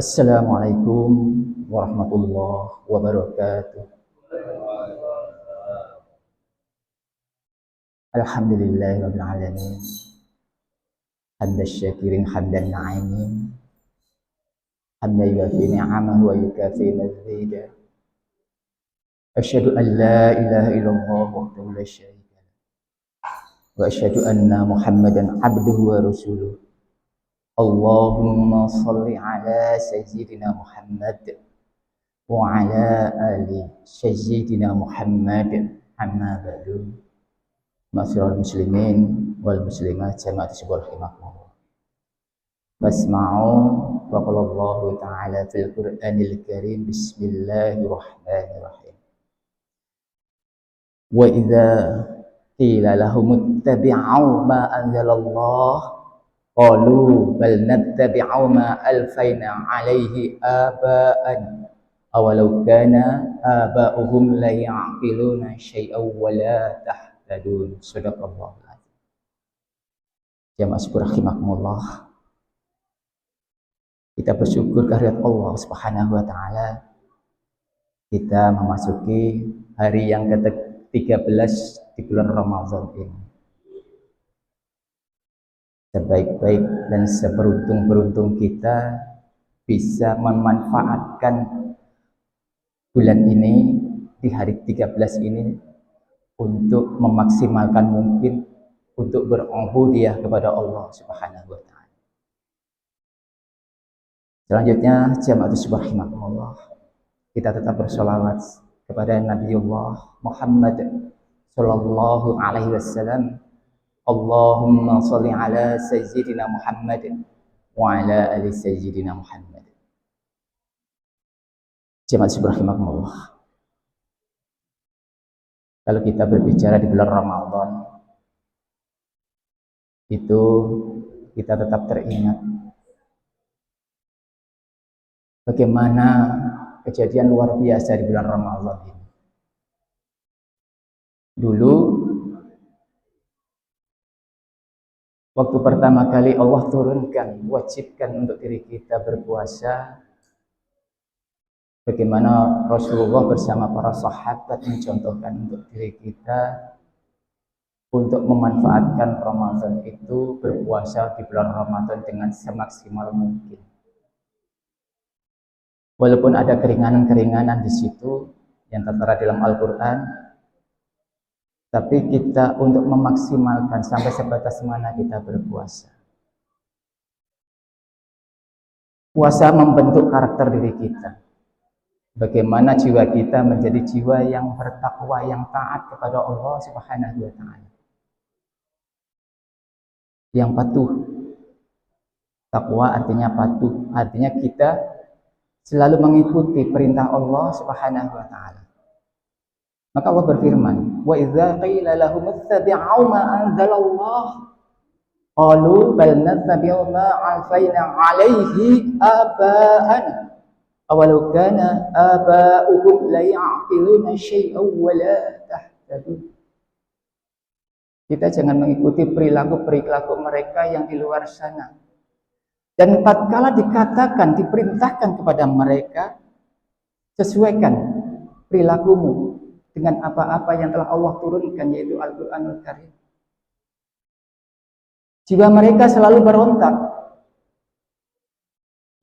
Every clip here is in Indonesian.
Assalamualaikum warahmatullahi wabarakatuh. Alhamdulillahirabbil alamin. Hamdan syakirin hamdan na'imin. Hamdan yuwafi ni'amahu wa yukafi mazidah. Asyhadu an la ilaha illallah wahdahu la syarika lah. Wa asyhadu anna Muhammadan abduhu wa rasuluh. Allahumma shalli ala sayyidina Muhammad wa ala ali sayyidina Muhammad. Amma ba'du. Ma'asyiral muslimin wal muslimat jamaah syukur rahimakumullah. Fasma'u wa qala Allah ta'ala fil Qur'anil Karim bismillahirrahmanirrahim. Wa idza qila lahum ittabi'u ma anzalallah qalu bal nattabi'u ma alfayna 'alaihi aba'ana awalau kana aba'uhum la ya'qiluna syai'aw wa la tahtadun. Sadaqallahu alazim. Jamaah syukur rahimakumullah. Kita bersyukur kehadirat Allah Subhanahu wa taala. Kita memasuki hari yang ke-13 di bulan Ramadan ini. Sebaik-baik dan seberuntung-beruntung kita bisa memanfaatkan bulan ini, di hari 13 ini, untuk memaksimalkan mungkin untuk berubudiyah kepada Allah Subhanahu wa taala. Selanjutnya, jamaah subhanallahi, kita tetap bersolawat kepada Nabiullah Muhammad sallallahu alaihi wasallam. Allahumma sholli ala sayyidina Muhammad wa ala ali sayyidina Muhammad. Jemaat subhanallah. Kalau kita berbicara di bulan Ramadan, itu kita tetap teringat bagaimana kejadian luar biasa di bulan Ramadan ini. Dulu, waktu pertama kali Allah turunkan, wajibkan untuk diri kita berpuasa, bagaimana Rasulullah bersama para sahabat mencontohkan untuk diri kita untuk memanfaatkan Ramadan itu, berpuasa di bulan Ramadan dengan semaksimal mungkin. Walaupun ada keringanan-keringanan di situ yang tertera dalam Al-Quran, tapi kita untuk memaksimalkan sampai sebatas mana kita berpuasa. Puasa membentuk karakter diri kita. Bagaimana jiwa kita menjadi jiwa yang bertakwa, yang taat kepada Allah Subhanahu wa taala. Yang patuh. Takwa artinya patuh, artinya kita selalu mengikuti perintah Allah Subhanahu wa taala. Maka Allah berfirman, "Wa idza qila lahum ittabi'u ma anzalallah qalu bal nattabi'u ma alfayna 'alaihi aba'ana awalau kana aba'uhum la ya'qiluna syai'aw wa la tahtadun." Kita jangan mengikuti perilaku-perilaku mereka yang di luar sana. Dan tatkala dikatakan, diperintahkan kepada mereka, sesuaikan perilakumu dengan apa-apa yang telah Allah turunkan, yaitu Al-Quranul Karim. Jiwa mereka selalu berontak.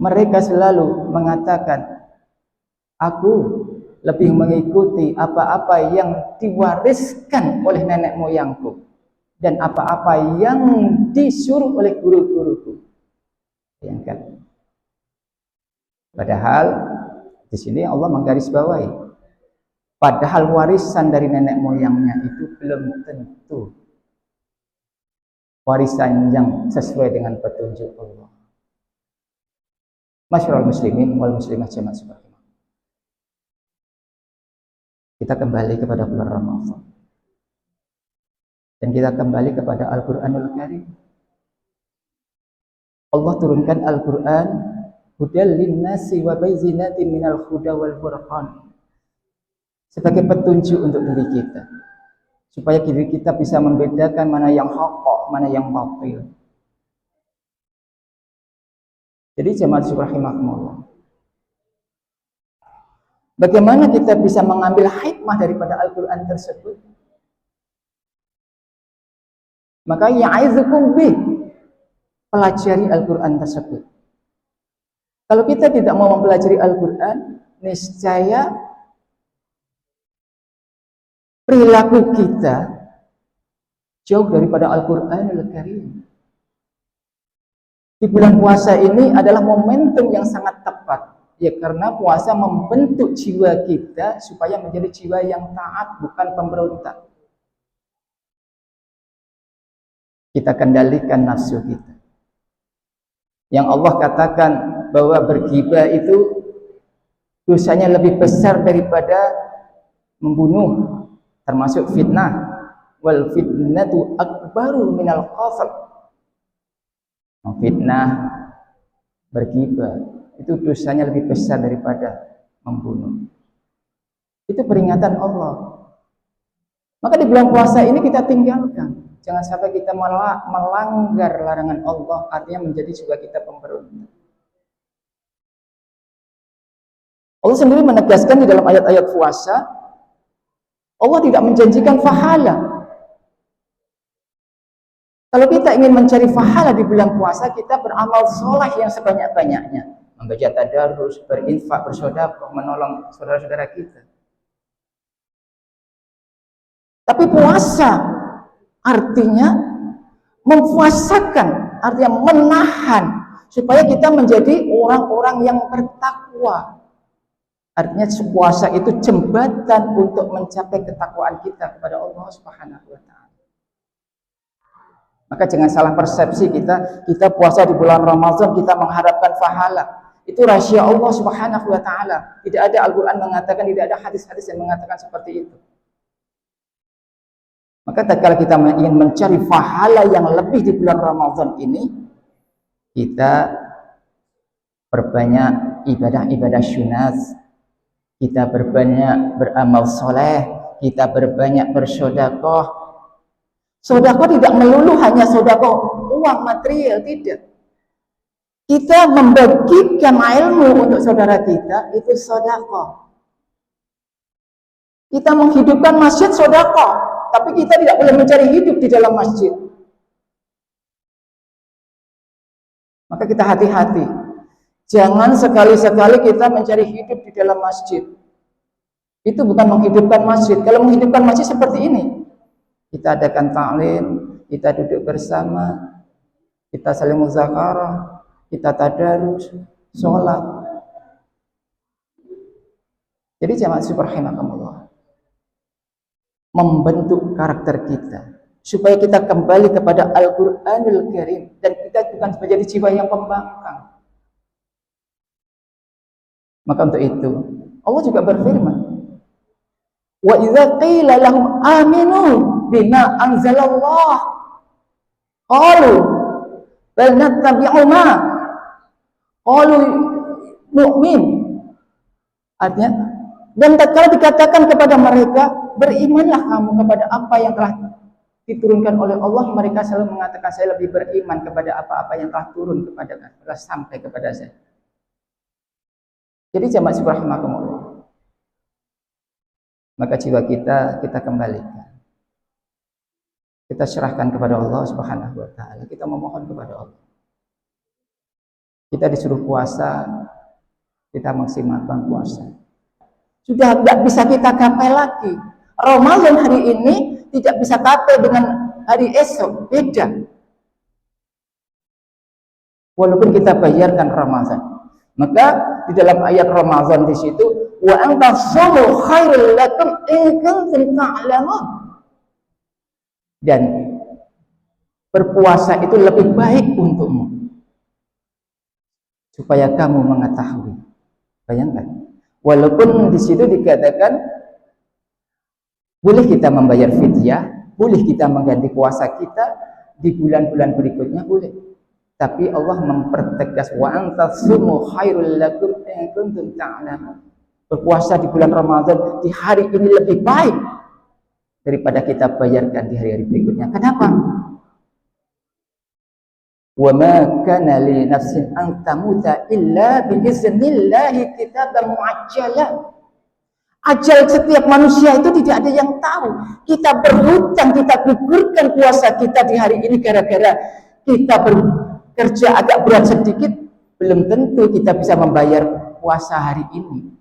Mereka selalu mengatakan, aku lebih mengikuti apa-apa yang diwariskan oleh nenek moyangku dan apa-apa yang disuruh oleh guru-guruku. Bayangkan. Padahal di sini Allah menggarisbawahi, padahal warisan dari nenek moyangnya itu belum tentu warisan yang sesuai dengan petunjuk Allah. Masyarul muslimin wal muslimat jamaah subhanallah. Kita kembali kepada bulan Ramadan. Dan kita kembali kepada Al-Quranul Karim. Allah turunkan Al-Quran, hudal linnasi wa bayyinatin minal huda wal furqan, sebagai petunjuk untuk diri kita, supaya diri kita bisa membedakan mana yang haqq, mana yang batil. Jadi jemaat rahimakumullah, bagaimana kita bisa mengambil hikmah daripada Al-Quran tersebut? Maka ya'izukum bih, pelajari Al-Quran tersebut. Kalau kita tidak mau mempelajari Al-Quran, niscaya perilaku kita jauh daripada Al-Quranul Karim. Di bulan puasa ini adalah momentum yang sangat tepat, ya, karena puasa membentuk jiwa kita supaya menjadi jiwa yang taat, bukan pemberontak. Kita kendalikan nafsu kita. Yang Allah katakan bahwa berghibah itu dosanya lebih besar daripada membunuh, termasuk fitnah. Wal fitnatu akbaru minal qatl. Fitnah, berghibah itu dosanya lebih besar daripada membunuh. Itu peringatan Allah. Maka di bulan puasa ini kita tinggalkan. Jangan sampai kita melanggar larangan Allah, artinya menjadi juga kita pemberontak. Allah sendiri menegaskan di dalam ayat-ayat puasa, Allah tidak menjanjikan pahala. Kalau kita ingin mencari pahala di bulan puasa, kita beramal soleh yang sebanyak-banyaknya, membaca tadarus, berinfak, bersedekah, menolong saudara-saudara kita. Tapi puasa artinya mempuasakan, artinya menahan supaya kita menjadi orang-orang yang bertakwa. Artinya puasa itu jembatan untuk mencapai ketakwaan kita kepada Allah Subhanahu wa taala. Maka jangan salah persepsi kita puasa di bulan Ramadan kita mengharapkan pahala. Itu rahasia Allah Subhanahu wa taala. Tidak ada Al-Qur'an mengatakan, tidak ada hadis-hadis yang mengatakan seperti itu. Maka tatkala kita ingin mencari pahala yang lebih di bulan Ramadan ini, kita perbanyak ibadah-ibadah syunat, kita berbanyak beramal soleh, kita berbanyak bersedekah. Sedekah tidak melulu hanya sedekah uang material, tidak. Kita membagikan ilmu untuk saudara kita, itu sedekah. Kita menghidupkan masjid sedekah, tapi kita tidak boleh mencari hidup di dalam masjid. Maka kita hati-hati. Jangan sekali-sekali kita mencari hidup di dalam masjid. Itu bukan menghidupkan masjid. Kalau menghidupkan masjid seperti ini, kita adakan ta'lim, kita duduk bersama, kita saling muzakarah, kita tadarus, sholat. Jadi jamaah subhanallahi, membentuk karakter kita supaya kita kembali kepada Al-Qur'anul Karim dan kita bukan menjadi jiwa yang pembangkang. Maka untuk itu Allah juga berfirman, wa idza qila lahum aminu bima anzalallah qalu bal nattabi'u ma qalu nu'min. Artinya, dan tatkala dikatakan kepada mereka, berimanlah kamu kepada apa yang telah diturunkan oleh Allah, mereka selalu mengatakan, saya lebih beriman kepada apa-apa yang telah turun kepada telah sampai kepada saya. Jadi jamaah subhanallahi, maka jiwa kita kembalikan. Kita serahkan kepada Allah Subhanahu wa taala. Kita memohon kepada Allah. Kita disuruh puasa, kita maksimalkan puasa. Sudah tidak bisa kita gapai lagi. Ramadan hari ini tidak bisa gapai dengan hari esok, beda. Walaupun kita bayarkan Ramadan. Maka di dalam ayat Ramadan di situ, wa antasawmu khairul lakum in kuntum ta'lamun. Dan berpuasa itu lebih baik untukmu supaya kamu mengetahui. Bayangkan, walaupun di situ dikatakan boleh kita membayar fidyah, boleh kita mengganti puasa kita di bulan-bulan berikutnya, boleh. Tapi Allah mempertegas wa antasumu khairul lakum in kuntum ta'lamun. Berpuasa di bulan Ramadan di hari ini lebih baik daripada kita bayarkan di hari-hari berikutnya. Kenapa? Wa ma kana li nafsin an tamuta illa bi iznillahi kitaban muajjala. Ajal setiap manusia itu tidak ada yang tahu. Kita berhutang, kita gugurkan puasa kita di hari ini gara-gara kita bekerja agak berat sedikit, belum tentu kita bisa membayar puasa hari ini.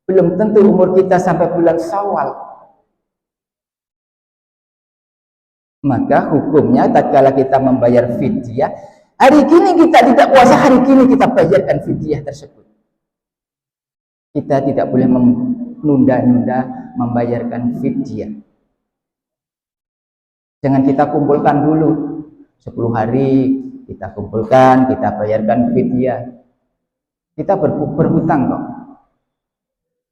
Belum tentu umur kita sampai bulan Syawal. Maka hukumnya tatkala kita membayar fidyah, hari ini kita tidak puasa, hari ini kita bayarkan fidyah tersebut. Kita tidak boleh menunda-nunda membayarkan fidyah. Jangan kita kumpulkan dulu 10 hari, kita kumpulkan, kita bayarkan fidyah. Kita berhutang kok.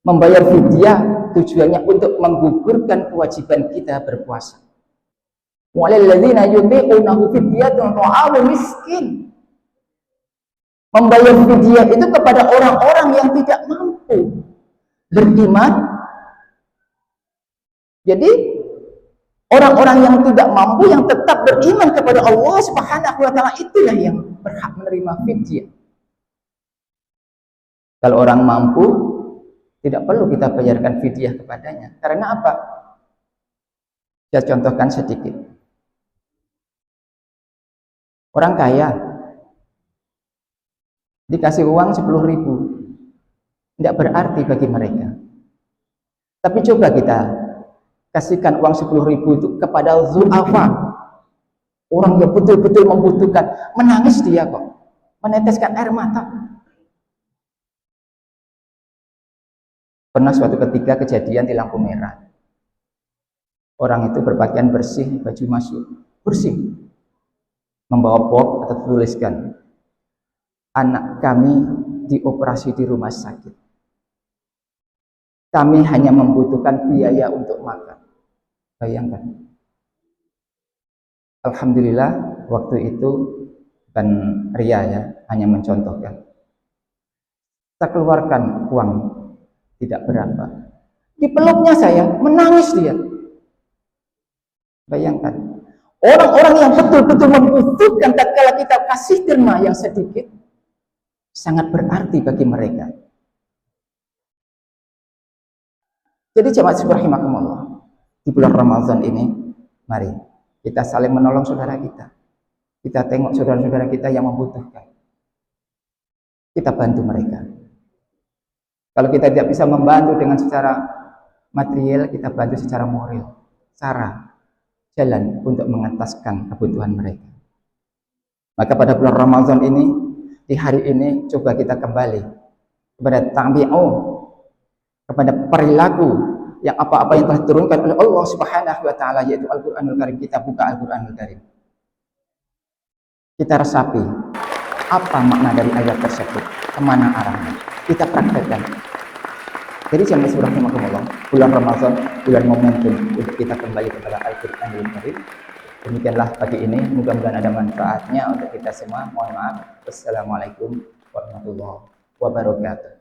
Membayar fidyah tujuannya untuk menggugurkan kewajiban kita berpuasa. Walilladzina yutiqunahu fidyatun ta'amu miskin. Membayar fidyah itu kepada orang-orang yang tidak mampu beriman. Jadi orang-orang yang tidak mampu, yang tetap beriman kepada Allah Subhanahu wa taala, itulah yang berhak menerima fidyah. Kalau orang mampu, tidak perlu kita bayarkan fidyah kepadanya. Karena apa? Saya contohkan sedikit. Orang kaya dikasih uang 10.000, tidak berarti bagi mereka. Tapi coba kita kasihkan uang 10.000 itu kepada zu'afa, orang yang betul-betul membutuhkan, menangis dia kok, meneteskan air mata. Pernah suatu ketika kejadian di lampu merah, orang itu berpakaian bersih, baju masuk bersih, membawa box atau tuliskan, anak kami dioperasi di rumah sakit, kami hanya membutuhkan biaya untuk makan. Bayangkan. Alhamdulillah waktu itu bukan ria ya, hanya mencontohkan. Kita keluarkan uang tidak berapa. Dipeluknya saya, menangis dia. Bayangkan. Orang-orang yang betul-betul membutuhkan tatkala kita kasih derma yang sedikit, sangat berarti bagi mereka. Jadi jemaat rahimakumullah, di bulan Ramadan ini, mari kita saling menolong saudara kita. Kita tengok saudara-saudara kita yang membutuhkan. Kita bantu mereka. Kalau kita tidak bisa membantu dengan secara material, kita bantu secara moral. Cara, jalan untuk mengentaskan kebutuhan mereka. Maka pada bulan Ramadan ini, di hari ini, coba kita kembali kepada tabi'u, kepada perilaku yang apa-apa yang telah diturunkan oleh Allah Subhanahu wa taala, yaitu Al-Qur'anul Karim. Kita buka Al-Qur'anul Karim. Kita resapi apa makna dari ayat tersebut, kemana arahnya. Kita praktekkan. Jadi jemaah rahimakumullah, bulan Ramadan, bulan momentum untuk kita kembali kepada Al-Qur'anul Karim. Demikianlah pagi ini, mudah-mudahan ada manfaatnya untuk kita semua. Mohon maaf. Wassalamualaikum warahmatullahi wabarakatuh.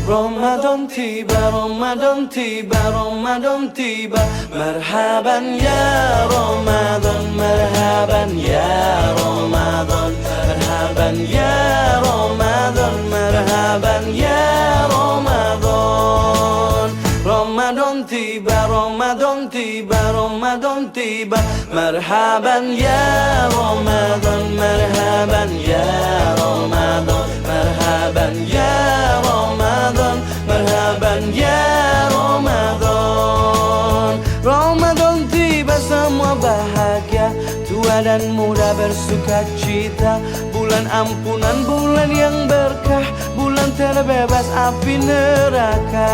Ramadan tiba, Ramadan tiba, Ramadan tiba. Marhaban ya Ramadan, marhaban ya Ramadan, marhaban ya Ramadan, marhaban ya Ramadan. Ramadan tiba, Ramadan tiba, Ramadan tiba. Marhaban ya Ramadan, marhaban ya Ramadan, marhaban ya Ramadan, marhaban ya Ramadan. Ramadan tiba, semua bahagia, tua dan muda bersuka cita. Bulan ampunan, bulan yang berkah, bulan terbebas api neraka.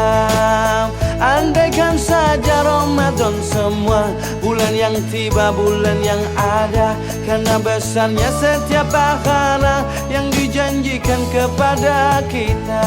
Andaikan saja Ramadan semua, bulan yang tiba, bulan yang ada, karena besarnya setiap pahala yang dijanjikan kepada kita.